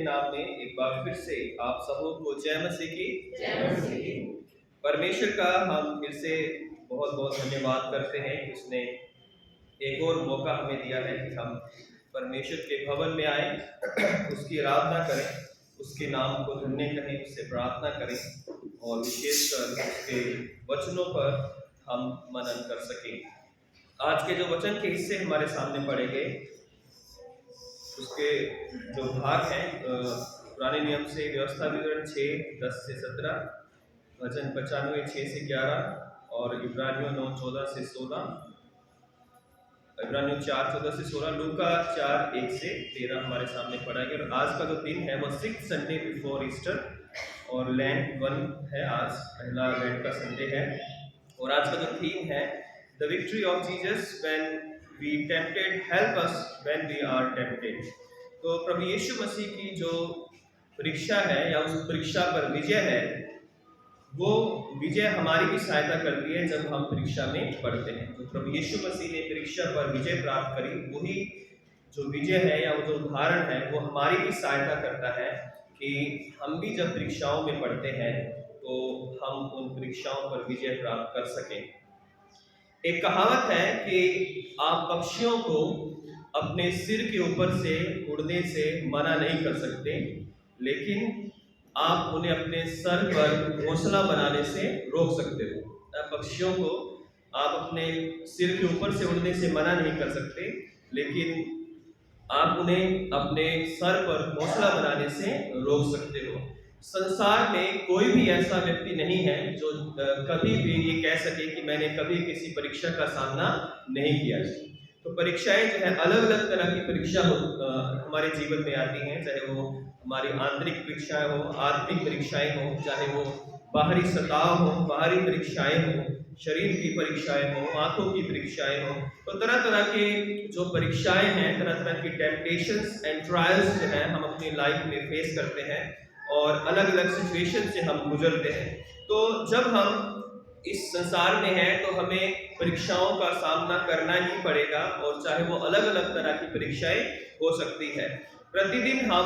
नाम में एक बार फिर से आप सबों को जय मसीह की। जय मसीह। परमेश्वर का हम फिर से बहुत बहुत धन्यवाद करते हैं कि उसने एक और मौका हमें दिया है कि हम परमेश्वर के भवन में आए, उसकी आराधना करें, उसके नाम को धन्य करें, उससे प्रार्थना करें और विशेषकर उसके वचनों पर हम मनन कर सकें। आज के जो वचन के हिस्से हमारे सामने पढ़े गए, उसके जो भाग हैं पुराने नियम से व्यवस्था विवरण 6:10 से 17, वचन 95 6 से 11 और इब्रानियों 9:14 से 16, इब्रानियों 4:14 से 16, लूका 4:1 से 13 हमारे सामने पढ़ा गया। और आज का जो दिन है वो 6th संडे बिफोर ईस्टर और लैंड 1 है। आज पहला लैंड का संडे है और आज का जो थीम है the victory of Jesus when we tempted, help us when we are tempted. तो प्रभु यीशु मसीह की जो परीक्षा है या उस परीक्षा पर विजय है, वो विजय हमारी भी सहायता करती है जब हम परीक्षा में पढ़ते हैं। तो प्रभु यीशु मसीह ने परीक्षा पर विजय प्राप्त करी, वही जो विजय है या वो जो उदाहरण है वो हमारी भी सहायता करता है कि हम भी जब परीक्षाओं में पढ़ते हैं तो हम उन परीक्षाओं पर विजय प्राप्त कर सकें। एक कहावत है कि आप पक्षियों को अपने सिर के ऊपर से उड़ने से मना नहीं कर सकते, लेकिन आप उन्हें अपने सर पर घोंसला बनाने से रोक सकते हो। पक्षियों को आप अपने सिर के ऊपर से उड़ने से मना नहीं कर सकते, लेकिन आप उन्हें अपने सर पर घोंसला बनाने से रोक सकते हो। संसार में कोई भी ऐसा व्यक्ति नहीं है जो कभी भी ये कह सके कि मैंने कभी किसी परीक्षा का सामना नहीं किया। तो परीक्षाएं जो है अलग अलग तरह की परीक्षा हमारे जीवन में आती हैं, चाहे वो हमारी आंतरिक परीक्षाएं हो, आत्मिक परीक्षाएं हो, चाहे वो बाहरी सताव हो, बाहरी परीक्षाएं हो, शरीर की परीक्षाएं हो, आंखों की परीक्षाएं हो। तो तरह तरह के जो परीक्षाएं हैं, तरह तरह की टेम्पटेशंस एंड ट्रायल्स जो है हम अपनी लाइफ में फेस करते हैं और अलग अलग सिचुएशन से हम गुजरते हैं। तो जब हम इस संसार में हैं तो हमें परीक्षाओं का सामना करना ही पड़ेगा, और चाहे वो अलग अलग तरह की परीक्षाएं हो सकती है। प्रतिदिन हम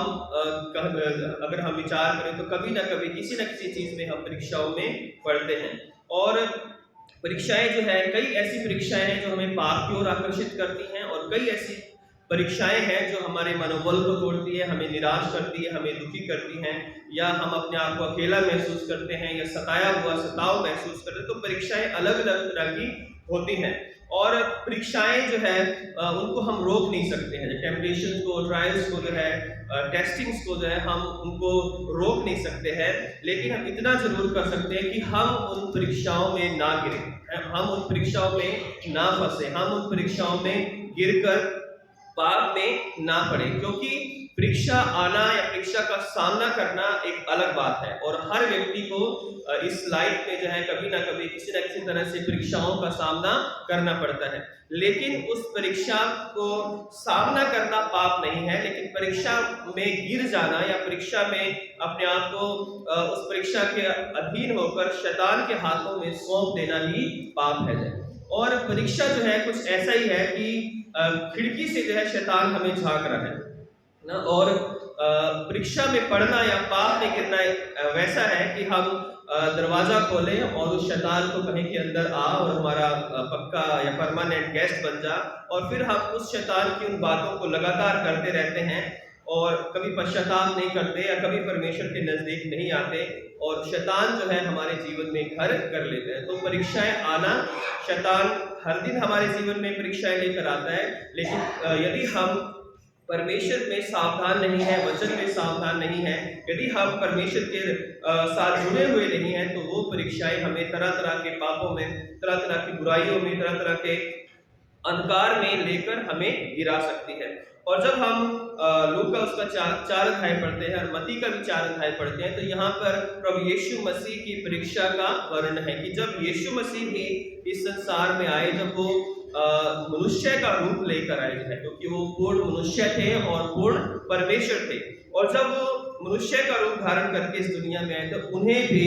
अगर हम विचार करें तो कभी ना कभी किसी न किसी चीज में हम परीक्षाओं में पढ़ते हैं। और परीक्षाएं जो है, कई ऐसी परीक्षाएं हैं जो हमें पाप की ओर आकर्षित करती हैं और कई ऐसी परीक्षाएं हैं जो हमारे मनोबल को तोड़ती है, हमें निराश करती है, हमें दुखी करती हैं, या हम अपने आप को अकेला महसूस करते हैं या सताया हुआ सताव महसूस करते हैं। तो परीक्षाएं अलग अलग तरह की होती हैं और परीक्षाएं जो है उनको हम रोक नहीं सकते हैं। टेम्पटेशन को, ट्रायल्स को जो है, टेस्टिंग्स को जो है हम उनको रोक नहीं सकते हैं, लेकिन हम इतना जरूर कर सकते हैं कि हम उन परीक्षाओं में ना गिरें, हम उन परीक्षाओं में ना फंसे, हम उन परीक्षाओं में गिरकर पाप में ना पड़े। क्योंकि परीक्षा आना या परीक्षा का सामना करना एक अलग बात है और हर व्यक्ति को इस लाइफ में जो है कभी ना कभी किसी न किसी तरह से परीक्षाओं का सामना करना पड़ता है। लेकिन उस परीक्षा को सामना करना पाप नहीं है, लेकिन परीक्षा में गिर जाना या परीक्षा में अपने आप को उस परीक्षा के अधीन होकर शैतान के हाथों में सौंप देना ही पाप है। और परीक्षा जो है कुछ ऐसा ही है कि खिड़की से जो है शैतान हमें झांक रहा है ना। और परीक्षा में पढ़ना या पाप में गिरना वैसा है कि हम दरवाजा खोलें और उस शैतान को कहें कि अंदर आ और हमारा पक्का या परमानेंट गेस्ट बन जा, और फिर हम उस शैतान की उन बातों को लगातार करते रहते हैं और कभी पश्चाताप नहीं करते या कभी परमेश्वर के नजदीक नहीं आते, और शैतान जो है हमारे जीवन में घर कर लेते हैं। तो परीक्षाएं आना, शैतान हर दिन हमारे जीवन में परीक्षाएं लेकर आता है, लेकिन यदि हम परमेश्वर में सावधान नहीं है, वचन में सावधान नहीं है, यदि हम परमेश्वर के साथ जुड़े हुए नहीं हैं, तो वो परीक्षाएं हमें तरह तरह के पापों में, तरह तरह की बुराइयों में, तरह तरह के अंधकार में लेकर हमें गिरा सकती है। और जब हम लूका उसका 4 अध्याय पढ़ते हैं और मत्ती का भी 4 अध्याय पढ़ते हैं, तो यहाँ पर प्रभु यीशु मसीह की परीक्षा का वर्णन है कि जब यीशु मसीह भी इस संसार में आए, जब वो मनुष्य का रूप लेकर आए हैं, क्योंकि वो पूर्ण मनुष्य थे और पूर्ण परमेश्वर थे, और जब वो मनुष्य का रूप धारण करके इस दुनिया में आए तो उन्हें भी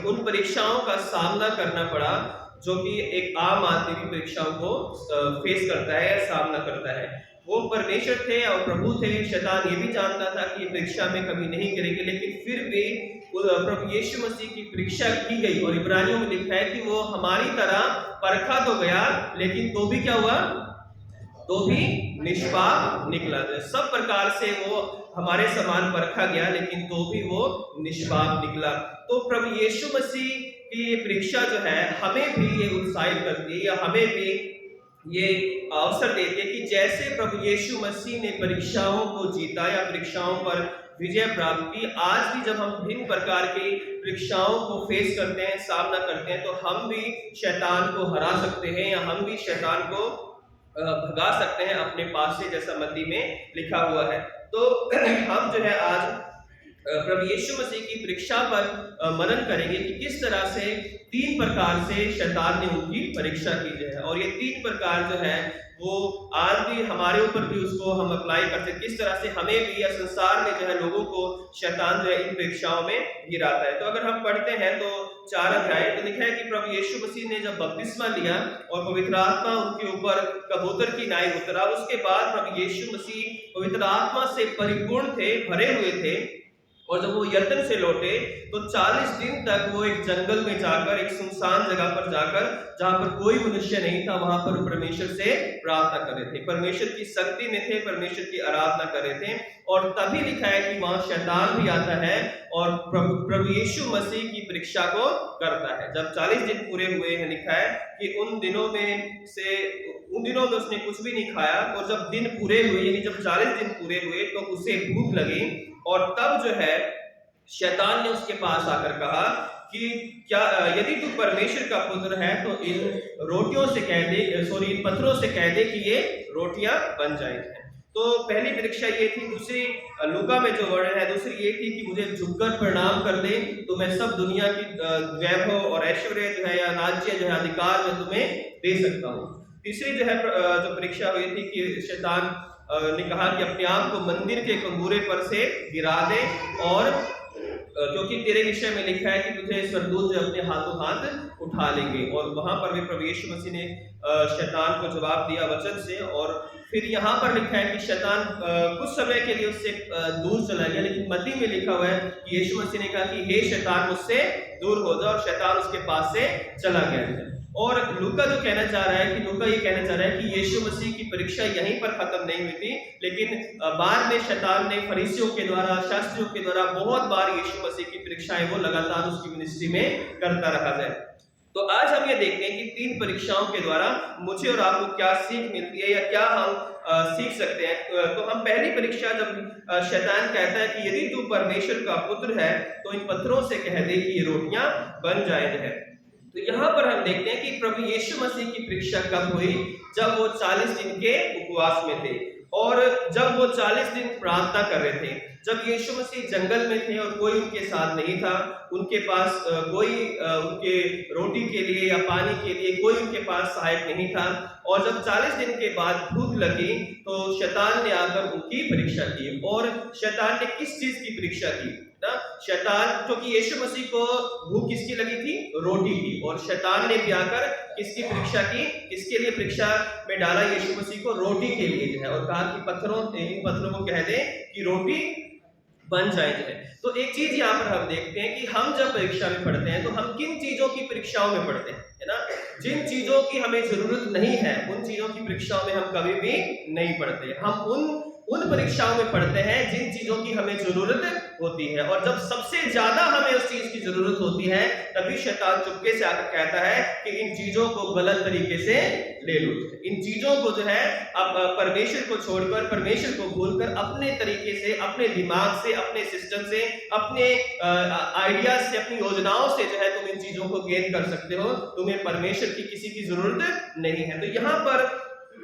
उन परीक्षाओं का सामना करना पड़ा जो कि एक आम आदमी की परीक्षाओं को फेस करता है या सामना करता है। वो परमेश्वर थे और प्रभु थे। शैतान ये भी जानता था कि ये परीक्षा में कभी नहीं गिरेंगे, लेकिन फिर भी प्रभु यीशु मसीह की परीक्षा की गई। और इब्रानियों में लिखा है कि वो हमारी तरह परखा तो गया, लेकिन तो भी क्या हुआ, तो भी निष्पाप निकला। सब प्रकार से वो हमारे समान परखा गया, लेकिन तो भी वो निष्पाप निकला। तो प्रभु यीशु मसीह की ये परीक्षा जो है हमें भी ये उत्साहित करती है, या हमें भी ये अवसर देती है कि जैसे प्रभु यीशु मसीह ने परीक्षाओं को जीता या परीक्षाओं पर विजय प्राप्त की, आज भी जब हम भिन्न प्रकार की परीक्षाओं को फेस करते हैं, सामना करते हैं, तो हम भी शैतान को हरा सकते हैं, या हम भी शैतान को भगा सकते हैं अपने पास से, जैसा मत्ती में लिखा हुआ है। तो हम जो है आज प्रभु यीशु मसीह की परीक्षा पर मनन करेंगे कि किस तरह से 3 प्रकार से शैतान ने उनकी परीक्षा की जो है, और ये 3 प्रकार जो है वो आज भी हमारे ऊपर भी उसको हम अप्लाई कर सकते, किस तरह से हमें भी या संसार में जो है लोगों को शैतान जो है इन परीक्षाओं में गिराता है। तो अगर हम पढ़ते हैं तो 4 अध्याय तो लिखा है कि प्रभु यीशु मसीह ने जब बपतिस्मा लिया और पवित्र आत्मा उनके ऊपर कबूतर की नाई उतरा, उसके बाद प्रभु यीशु मसीह पवित्र आत्मा से परिपूर्ण थे, भरे हुए थे। और जब वो यरदन से लौटे तो 40 दिन तक वो एक जंगल में जाकर, एक सुनसान जगह पर जाकर, जहां पर कोई मनुष्य नहीं था, वहां पर परमेश्वर से प्रार्थना कर रहे थे, परमेश्वर की शक्ति में थे, परमेश्वर की आराधना कर रहे थे। और तभी लिखा है कि वहां शैतान भी आता है और प्रभु यीशु मसीह की परीक्षा को करता है। जब 40 दिन पूरे हुए हैं, लिखा है कि उन दिनों में उसने कुछ भी नहीं खाया, और जब दिन पूरे हुए, यानी जब 40 दिन पूरे हुए, तो उसे भूख लगी। और तब जो है शैतान ने उसके पास आकर कहा कि क्या यदि तू परमेश्वर का पुत्र है तो इन रोटियों से कह दे, इन पत्थरों से कह दे कि ये रोटियां बन जाएंगी। तो पहली परीक्षा ये थी। दूसरी लूका में जो वर्णन है, दूसरी ये थी कि मुझे झुककर प्रणाम कर दे तो मैं सब दुनिया की वैभव और ऐश्वर्य जो है, या राज्य जो है, अधिकार में तुम्हें दे सकता हूँ। तीसरी जो है जो परीक्षा हुई थी कि शैतान ने कहा कि अपने आप को मंदिर के कंगूरे पर से गिरा दे, और क्योंकि तेरे विषय में लिखा है कि तुझे स्वर्गदूत जो अपने हाथों हाथ उठा लेंगे। और वहां पर भी प्रभु यीशु मसीह ने शैतान को जवाब दिया वचन से। और फिर यहाँ पर लिखा है कि शैतान कुछ समय के लिए उससे दूर चला गया, लेकिन मत्ती में लिखा हुआ है कि यीशु मसीह ने कहा कि हे शैतान मुझसे दूर हो जा, और शैतान उसके पास से चला गया। और लूका जो कहना चाह रहा है कि लूका ये कहना चाह रहा है कि यीशु मसीह की परीक्षा यहीं पर खत्म नहीं हुई थी, लेकिन बाद में शैतान ने फरीसियों के द्वारा, शास्त्रियों के द्वारा बहुत बार यीशु मसीह की परीक्षाएं वो लगातार उसकी मिनिस्ट्री में करता रहा है। तो आज हम ये देखते हैं कि 3 परीक्षाओं के द्वारा मुझे और आपको क्या सीख मिलती है, या क्या हम सीख सकते हैं। तो हम पहली परीक्षा जब शैतान कहता है कि यदि तू परमेश्वर का पुत्र है तो इन पत्थरों से कह दे कि ये रोटियां बन जाए। तो यहाँ पर हम देखते हैं कि प्रभु यीशु मसीह की परीक्षा कब हुई, जब वो 40 दिन के उपवास में थे, और जब वो 40 दिन प्रार्थना कर रहे थे। जब यीशु मसीह जंगल में थे और कोई उनके साथ नहीं था, उनके पास कोई उनके रोटी के लिए या पानी के लिए कोई उनके पास सहायक नहीं था, और जब 40 दिन के बाद भूख लगी तो शैतान ने आकर उनकी परीक्षा की। और शैतान ने किस चीज की परीक्षा की ना? शैतान, क्योंकि यीशु मसीह को भूख किसकी लगी थी? रोटी की। और शैतान ने भी आकर किसकी परीक्षा की? किसके लिए परीक्षा में डाला यीशु मसीह को? रोटी के लिए जो है, और कहा कि इन पत्थरों को कह दे कि रोटी बन जाए। तो एक चीज यहाँ पर हम देखते हैं कि हम जब परीक्षा में पढ़ते हैं तो हम किन चीजों की परीक्षाओं में पढ़ते हैं, है ना? जिन चीजों की हमें जरूरत नहीं है उन चीजों की परीक्षाओं में हम कभी भी नहीं पढ़ते। हम उन परीक्षाओं में पढ़ते हैं जिन चीजों की हमें जरूरत होती है। और जब सबसे ज्यादा हमें उस चीज की जरूरत होती है, तभी शैतान चुपके से आकर कहता है कि इन चीजों को गलत तरीके से ले लो। इन चीजों को जो है अब परमेश्वर को छोड़कर, परमेश्वर को भूलकर, अपने तरीके से, अपने दिमाग से, अपने सिस्टम से, अपने आइडियाज से, अपनी योजनाओं से जो है तुम इन चीजों को गेन कर सकते हो। तुम्हें परमेश्वर की किसी की जरूरत नहीं है। तो यहाँ पर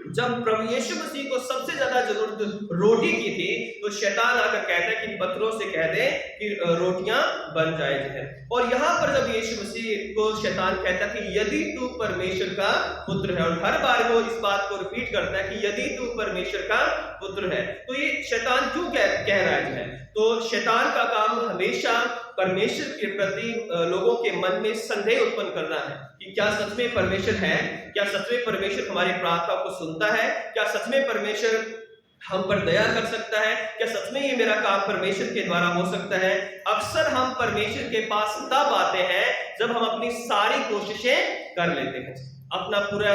जब प्रभु यीशु मसीह को सबसे ज्यादा जरूरत रोटी की थी, तो शैतान आकर कहता है कि पत्थरों से कह दे कि रोटियां बन जाए। और यहाँ पर जब यीशु मसीह को शैतान कहता है कि यदि तू परमेश्वर का पुत्र है, और हर बार वो इस बात को रिपीट करता है कि यदि तू परमेश्वर का पुत्र है, तो ये शैतान क्यों कह रहा है? तो शैतान का काम हमेशा परमेश्वर के प्रति लोगों के मन में संदेह उत्पन्न करना है कि क्या सच में परमेश्वर है, क्या सच में परमेश्वर हमारी प्रार्थना को सुनता है, क्या सच में परमेश्वर हम पर दया कर सकता है? क्या सच में ये मेरा काम परमेश्वर के द्वारा हो सकता है? अक्सर हम परमेश्वर के पास तब आते हैं जब हम अपनी सारी कोशिशें कर लेते हैं, अपना पूरा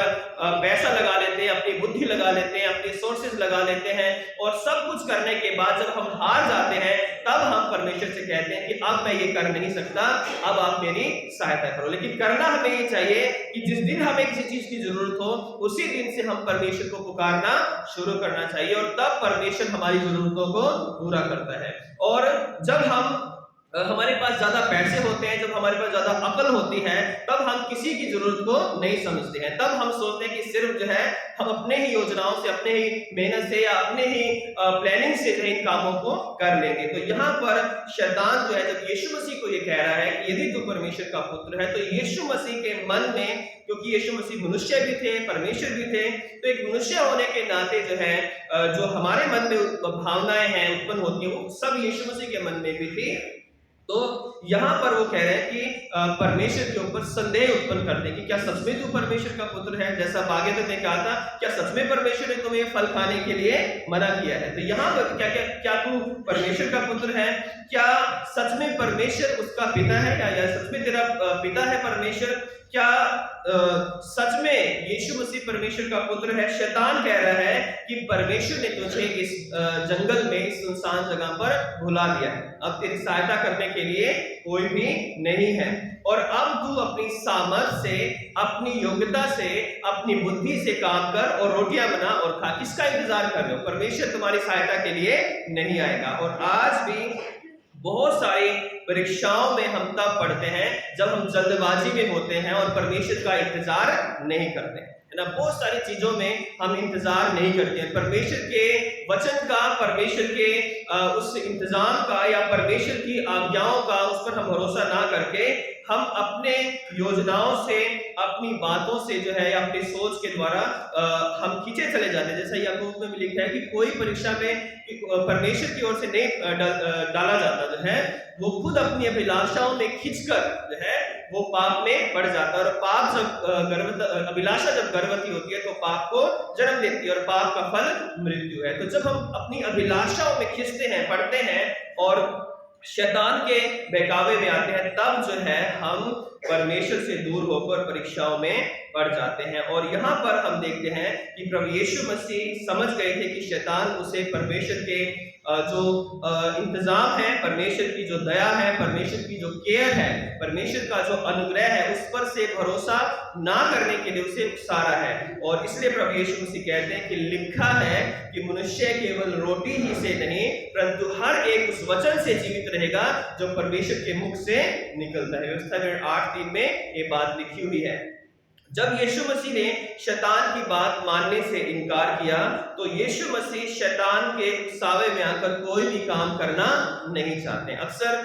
पैसा लगा लेते हैं, अपनी बुद्धि लगा लेते हैं, अपनी सोर्सेज लगा लेते हैं, और सब कुछ करने के बाद जब हम हार जाते हैं तब हम परमेश्वर से कहते हैं कि अब मैं ये कर नहीं सकता, अब आप मेरी सहायता करो। लेकिन करना हमें ये चाहिए कि जिस दिन हमें किसी चीज की जरूरत हो उसी दिन से हम परमेश्वर को पुकारना शुरू करना चाहिए, और तब परमेश्वर हमारी जरूरतों को पूरा करता है। और जब हम हमारे पास ज्यादा पैसे होते हैं, जब हमारे पास ज्यादा अकल होती है, तब हम किसी की जरूरत को नहीं समझते हैं। तब हम सोचते हैं कि सिर्फ जो है हम अपने ही योजनाओं से, अपने ही मेहनत से या अपने ही प्लानिंग से जो है इन कामों को कर लेंगे। तो यहाँ पर शैतान जो है, जब यीशु मसीह को ये कह रहा है कि यदि तू परमेश्वर का पुत्र है, तो यीशु मसीह के मन में, क्योंकि यीशु मसीह मनुष्य भी थे, परमेश्वर भी थे, तो एक मनुष्य होने के नाते जो है जो हमारे मन में भावनाएं हैं उत्पन्न होती है, वो सब यीशु मसीह के मन में भी थी। तो यहाँ पर वो कह रहे हैं कि परमेश्वर के ऊपर संदेह उत्पन्न करते हैं कि क्या सच में तू परमेश्वर का पुत्र है, जैसा आगे तक ने कहा था, क्या सच में परमेश्वर ने तुम्हें फल खाने के लिए मना किया है? तो यहाँ पर क्या तू परमेश्वर का पुत्र है? क्या सच में परमेश्वर उसका पिता है, या सच में तेरा पिता है परमेश्वर? क्या सच में यीशु मसीह परमेश्वर का पुत्र है? शैतान कह रहा है कि परमेश्वर ने तुझे इस जंगल में, इस सुनसान जगह पर भुला दिया है, अब तेरी सहायता करने के लिए कोई भी नहीं है, और अब तू अपनी सामर्थ से, अपनी योग्यता से, अपनी बुद्धि से काम कर और रोटियां बना और खा। किसका इंतजार कर रहे हो? परमेश्वर तुम्हारी सहायता के लिए नहीं आएगा। और आज भी बहुत सारी परीक्षाओं में हम तब पढ़ते हैं जब हम जल्दबाजी में होते हैं और परमेश्वर का इंतजार नहीं करते हैं, है ना। बहुत सारी चीजों में हम इंतजार नहीं करते हैं, परमेश्वर के वचन का, परमेश्वर के उस इंतजाम का या परमेश्वर की आज्ञाओं का, उस पर हम भरोसा ना करके हम अपने योजनाओं से, अपनी बातों से जो है, अपनी सोच के द्वारा हम खींचे चले जाते हैं। जैसा याकूब में भी लिखा है कि कोई परीक्षा में परमेश्वर की ओर से नहीं डाला जाता, जो है वो खुद अपनी अभिलाषाओं में खींचकर जो है वो पाप में पड़ जाता है। और पाप जब अभिलाषा जब गर्भवती होती है तो पाप को जन्म देती है, और पाप का फल मृत्यु है। तो जब हम अपनी अभिलाषाओं में खींचते हैं, पढ़ते हैं और शैतान के बहकावे में आते हैं, तब जो है हम परमेश्वर से दूर होकर परीक्षाओं में पड़ जाते हैं। और यहाँ पर हम देखते हैं कि प्रभु यीशु मसीह समझ गए थे कि शैतान उसे परमेश्वर के जो इंतजाम है, परमेश्वर की जो दया है, परमेश्वर की जो केयर है, परमेश्वर का जो अनुग्रह है, उस पर से भरोसा ना करने के लिए उसे उकसा रहा है। और इसलिए प्रभु यीशु मसीह कहते हैं कि लिखा है कि मनुष्य केवल रोटी ही से नहीं परंतु हर एक उस वचन से जीवित रहेगा जो परमेश्वर के मुख से निकलता है। व्यवस्था में 8:3 में ये बात लिखी हुई है। जब यीशु मसीह ने शैतान की बात मानने से इनकार किया तो यीशु मसीह शैतान के उकसावे में आकर कोई भी काम करना नहीं चाहते। अक्सर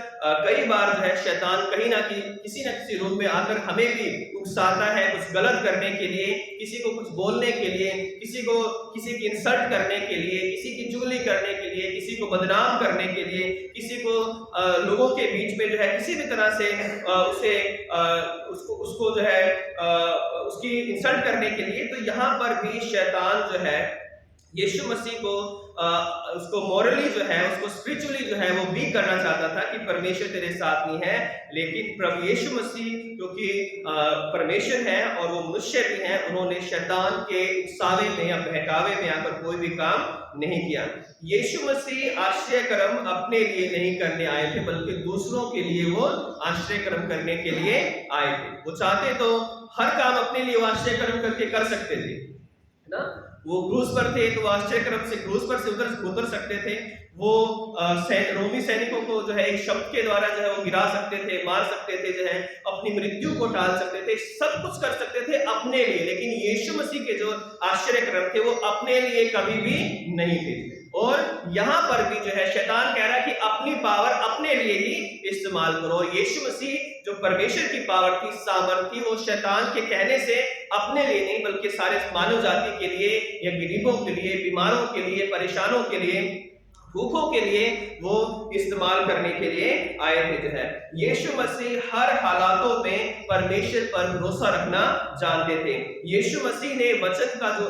कई बार जो है शैतान कहीं ना किसी न किसी रूप में आकर हमें भी उकसाता है कुछ गलत करने के लिए, किसी को कुछ बोलने के लिए, किसी की इंसल्ट करने के लिए, किसी की चुगली करने के लिए, किसी को बदनाम करने के लिए, किसी को लोगों के बीच में जो है किसी भी तरह से उसको जो है उसकी इंसल्ट करने के लिए। तो यहाँ पर भी शैतान जो है यीशु मसीह को उसको मॉरली जो है, उसको स्पिरिचुअली जो है वो वीक करना चाहता था कि परमेश्वर तेरे साथ नहीं है। लेकिन प्रभु यीशु मसीह क्योंकि परमेश्वर है और वो मनुष्य भी है, उन्होंने शैतान के उकसावे में या बहकावे में आकर कोई भी काम नहीं किया। यीशु मसीह आश्चर्य कर्म अपने लिए नहीं करने आए थे बल्कि दूसरों के लिए वो आश्चर्य कर्म करने के लिए आए थे। वो चाहते तो हर काम अपने लिए वो आश्चर्य कर्म करके कर सकते थे, है ना। वो क्रूस पर थे तो आश्चर्य कर्म से क्रूस पर से उतर सकते थे। वो रोमी सैनिकों को जो है एक शब्द के द्वारा जो है वो गिरा सकते थे, मार सकते थे, जो है अपनी मृत्यु को टाल सकते थे, सब कुछ कर सकते थे अपने लिए। लेकिन यीशु मसीह के जो आश्चर्य कर्म थे वो अपने लिए कभी भी नहीं थे। और यहाँ पर भी जो है शैतान कह रहा है कि अपनी पावर अपने लिए ही इस्तेमाल करो। यीशु मसीह जो परमेश्वर की पावर थी, सामर्थ थी, वो शैतान के कहने से अपने लिए नहीं बल्कि सारे मानव जाति के लिए या गरीबों के लिए, बीमारों के लिए, परेशानों के लिए भूखों के लिए वो इस्तेमाल करने के लिए आए थे। जो है यीशु मसीह हर हालातों में परमेश्वर पर भरोसा रखना जानते थे। यीशु मसीह ने वचन का जो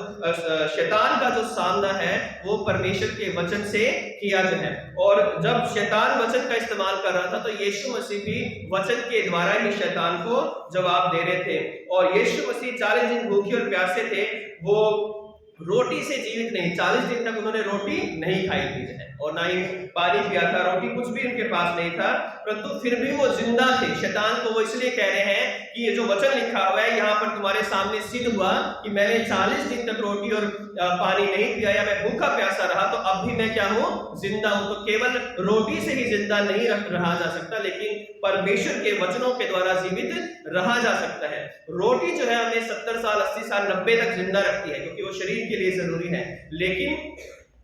शैतान का जो सामना है वो परमेश्वर के वचन से किया जो है। और जब शैतान वचन का इस्तेमाल कर रहा था तो यीशु मसीह भी वचन के द्वारा ही शैतान को जवाब दे रहे थे। और यीशु मसीह 40 दिन भूखे और प्यासे थे, वो रोटी से जीवित नहीं, 40 दिन तक उन्होंने रोटी नहीं खाई थी जो है, और ना ही पानी पिया था, रोटी कुछ भी उनके पास नहीं था, परंतु फिर भी वो जिंदा थे। शैतान को वो इसलिए कह रहे हैं कि ये जो वचन लिखा हुआ है यहाँ पर तुम्हारे सामने सिद्ध हुआ कि मैंने 40 दिन तक रोटी और पानी नहीं पिया, या मैं भूखा प्यासा रहा, तो अब भी मैं क्या हूँ, जिंदा हूँ। तो केवल रोटी से ही जिंदा नहीं रहा जा सकता, लेकिन परमेश्वर के वचनों के द्वारा जीवित रहा जा सकता है। रोटी जो है हमें 70 साल 80 साल 90 तक जिंदा रखती है, क्योंकि वो शरीर के लिए जरूरी है, लेकिन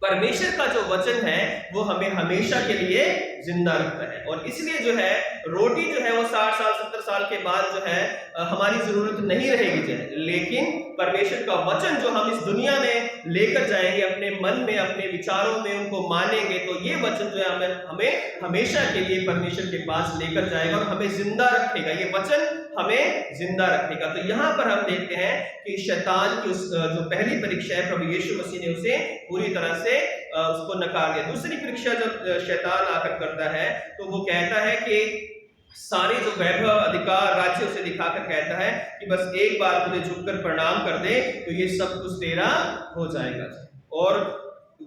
परमेश्वर का जो वचन है वो हमें हमेशा के लिए जिंदा रखता है। और इसलिए जो है रोटी जो है वो 60 साल 70 साल के बाद जो है हमारी जरूरत नहीं रहेगी जो है, लेकिन परमेश्वर का वचन जो हम इस दुनिया में लेकर जाएंगे, अपने मन में, अपने विचारों में उनको मानेंगे, तो ये वचन जो है हमें हमेशा के लिए परमेश्वर के पास लेकर जाएगा और हमें जिंदा रखेगा। ये वचन हमें जिंदा रखेगा। तो यहाँ पर हम देखते हैं कि शैतान की उस जो पहली परीक्षा है, प्रभु यीशु मसीह ने उसे पूरी तरह से उसको नकार दिया। दूसरी परीक्षा जब शैतान आकर करता है तो वो कहता है कि सारे जो वैभव अधिकार राज्य उसे दिखाकर कहता है कि बस एक बार मुझे झुककर प्रणाम कर दे तो ये सब कुछ तेरा हो जाएगा। और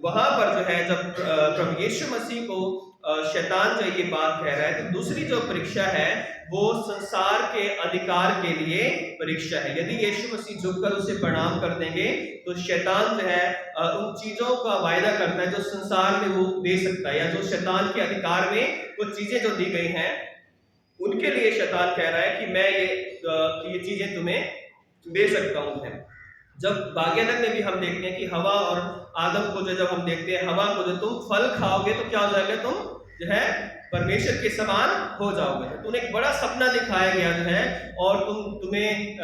वहां पर जो है जब प्रभु यीशु मसीह को शैतान जो ये बात कह रहा है, तो दूसरी जो परीक्षा है वो संसार के अधिकार के लिए परीक्षा है। यदि यीशु मसीह झुककर उसे प्रणाम कर देंगे तो शैतान जो है उन चीजों का वायदा करता है जो संसार में वो दे सकता है, या जो शैतान के अधिकार में कुछ चीजें जो दी गई हैं उनके लिए शैतान कह रहा है कि मैं ये चीजें तुम्हें दे सकता हूं। जब बागेदन में भी हम देखते हैं कि हवा और आदम को जब हम देखते हैं, हवा को जो तुम फल खाओगे तो क्या हो जाएगा, तुम जो है परमेश्वर के समान हो जाओगे। तो उन्हें एक बड़ा सपना दिखाया गया जो है, और तुम्हें